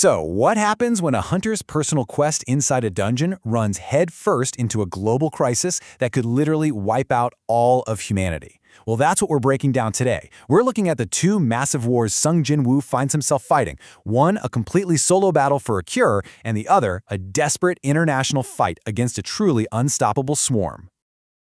So, what happens when a hunter's personal quest inside a dungeon runs headfirst into a global crisis that could literally wipe out all of humanity? Well, that's what we're breaking down today. We're looking at the two massive wars Sung Jin-Woo finds himself fighting. One, a completely solo battle for a cure, and the other, a desperate international fight against a truly unstoppable swarm.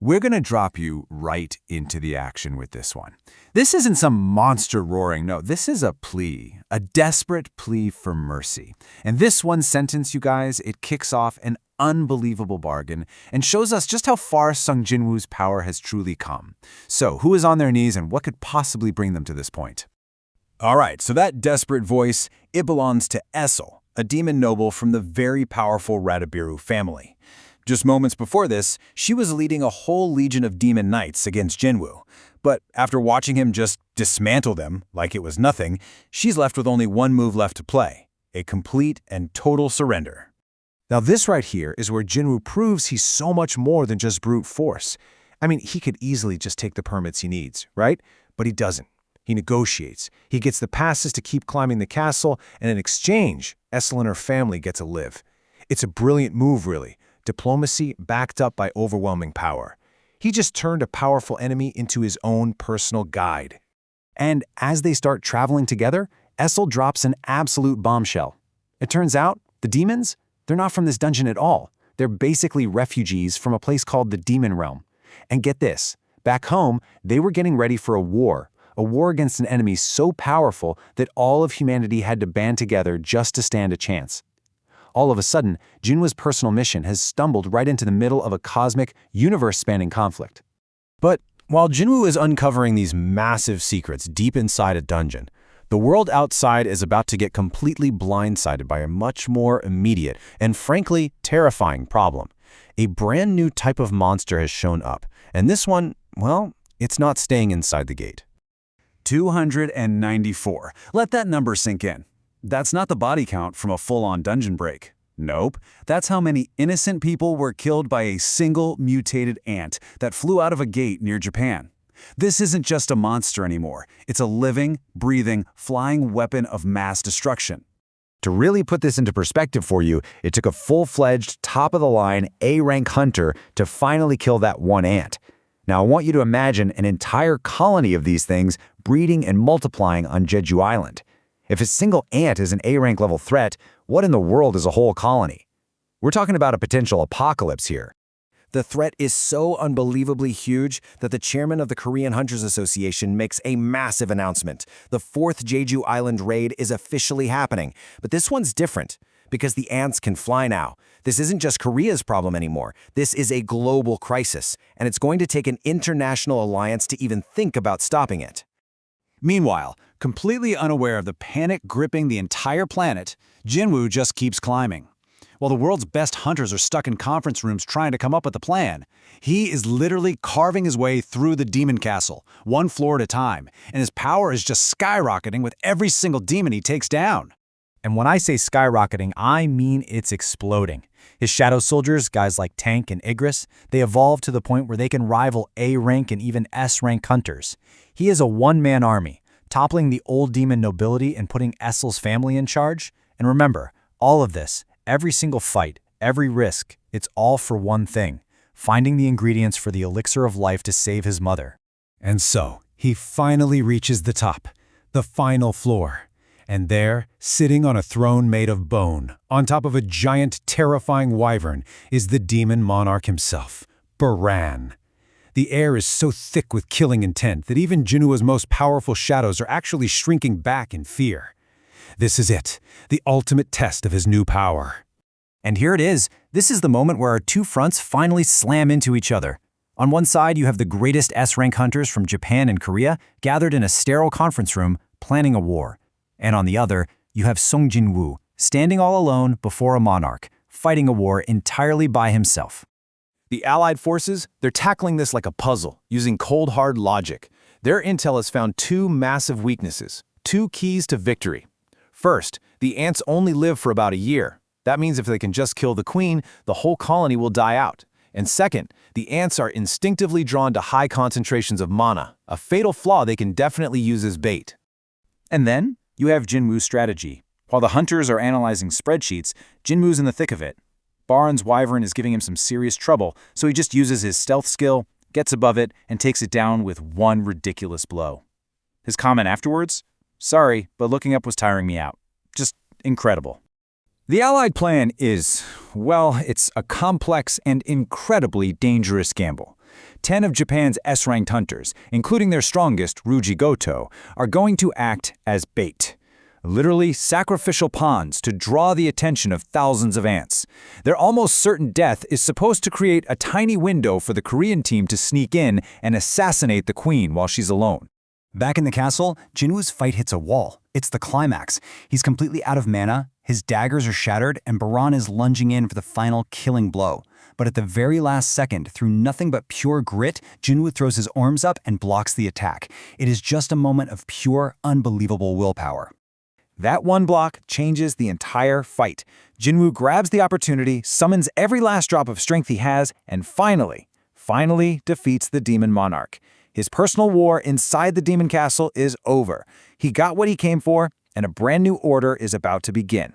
We're going to drop you right into the action with this one. This isn't some monster roaring, no, this is a plea, a desperate plea for mercy. And this one sentence, you guys, it kicks off an unbelievable bargain and shows us just how far Sung Jin-Woo's power has truly come. So, who is on their knees and what could possibly bring them to this point? All right, so that desperate voice, it belongs to Essel, a demon noble from the very powerful Radabiru family. Just moments before this, she was leading a whole legion of demon knights against Jin-Woo. But after watching him just dismantle them like it was nothing, she's left with only one move left to play, a complete and total surrender. Now this right here is where Jin-Woo proves he's so much more than just brute force. I mean, he could easily just take the permits he needs, right? But he doesn't. He negotiates. He gets the passes to keep climbing the castle, and in exchange, Essel and her family get to live. It's a brilliant move, really. Diplomacy backed up by overwhelming power. He just turned a powerful enemy into his own personal guide. And as they start traveling together, Essel drops an absolute bombshell. It turns out, the demons, they're not from this dungeon at all. They're basically refugees from a place called the Demon Realm. And get this, back home, they were getting ready for a war against an enemy so powerful that all of humanity had to band together just to stand a chance. All of a sudden, Jin-Woo's personal mission has stumbled right into the middle of a cosmic, universe-spanning conflict. But while Jin-Woo is uncovering these massive secrets deep inside a dungeon, the world outside is about to get completely blindsided by a much more immediate and frankly terrifying problem. A brand new type of monster has shown up, and this one, well, it's not staying inside the gate. 294. Let that number sink in. That's not the body count from a full-on dungeon break. Nope, that's how many innocent people were killed by a single mutated ant that flew out of a gate near Japan. This isn't just a monster anymore. It's a living, breathing, flying weapon of mass destruction. To really put this into perspective for you, it took a full-fledged, top-of-the-line A-rank hunter to finally kill that one ant. Now, I want you to imagine an entire colony of these things breeding and multiplying on Jeju Island. If a single ant is an A-rank level threat, what in the world is a whole colony? We're talking about a potential apocalypse here. The threat is so unbelievably huge that the chairman of the Korean Hunters Association makes a massive announcement. The 4th Jeju Island raid is officially happening, but this one's different because the ants can fly now. This isn't just Korea's problem anymore. This is a global crisis, and it's going to take an international alliance to even think about stopping it. Meanwhile, completely unaware of the panic gripping the entire planet, Jin-Woo just keeps climbing. While the world's best hunters are stuck in conference rooms trying to come up with a plan, he is literally carving his way through the demon castle, one floor at a time, and his power is just skyrocketing with every single demon he takes down. And when I say skyrocketing, I mean it's exploding. His shadow soldiers, guys like Tank and Igris, they evolve to the point where they can rival A-rank and even S-rank hunters. He is a one-man army, toppling the old demon nobility and putting Essel's family in charge. And remember, all of this, every single fight, every risk, it's all for one thing, finding the ingredients for the elixir of life to save his mother. And so, he finally reaches the top, the final floor. And there, sitting on a throne made of bone, on top of a giant, terrifying wyvern, is the demon monarch himself, Baran. The air is so thick with killing intent that even Jin-Woo's most powerful shadows are actually shrinking back in fear. This is it, the ultimate test of his new power. And here it is. This is the moment where our two fronts finally slam into each other. On one side, you have the greatest S-rank hunters from Japan and Korea gathered in a sterile conference room, planning a war. And on the other, you have Sung Jin-Woo, standing all alone before a monarch, fighting a war entirely by himself. The Allied forces, they're tackling this like a puzzle, using cold hard logic. Their intel has found two massive weaknesses, two keys to victory. First, the ants only live for about a year. That means if they can just kill the queen, the whole colony will die out. And second, the ants are instinctively drawn to high concentrations of mana, a fatal flaw they can definitely use as bait. And then, you have Jin-Woo's strategy. While the hunters are analyzing spreadsheets, Jin-Woo's in the thick of it. Baron's wyvern is giving him some serious trouble, so he just uses his stealth skill, gets above it, and takes it down with one ridiculous blow. His comment afterwards? Sorry, but looking up was tiring me out. Just incredible. The Allied plan is, well, it's a complex and incredibly dangerous gamble. 10 of Japan's S-ranked hunters, including their strongest, Ryuji Goto, are going to act as bait. Literally sacrificial pawns to draw the attention of thousands of ants. Their almost certain death is supposed to create a tiny window for the Korean team to sneak in and assassinate the queen while she's alone. Back in the castle, Jin-Woo's fight hits a wall. It's the climax. He's completely out of mana, his daggers are shattered, and Baran is lunging in for the final killing blow. But at the very last second, through nothing but pure grit, Jin-Woo throws his arms up and blocks the attack. It is just a moment of pure, unbelievable willpower. That one block changes the entire fight. Jin-Woo grabs the opportunity, summons every last drop of strength he has, and finally defeats the Demon Monarch. His personal war inside the Demon Castle is over. He got what he came for, and a brand new order is about to begin.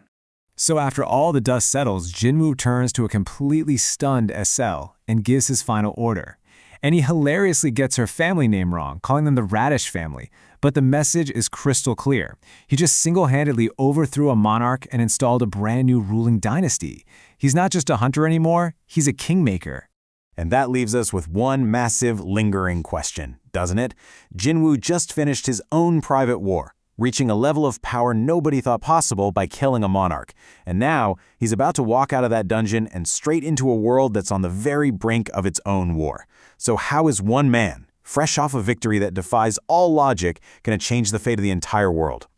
So after all the dust settles, Jin-Woo turns to a completely stunned SL and gives his final order. And he hilariously gets her family name wrong, calling them the Radish family. But the message is crystal clear. He just single-handedly overthrew a monarch and installed a brand new ruling dynasty. He's not just a hunter anymore, he's a kingmaker. And that leaves us with one massive, lingering question, doesn't it? Jin-Woo just finished his own private war, reaching a level of power nobody thought possible by killing a monarch. And now, he's about to walk out of that dungeon and straight into a world that's on the very brink of its own war. So how is one man, fresh off a victory that defies all logic, going to change the fate of the entire world?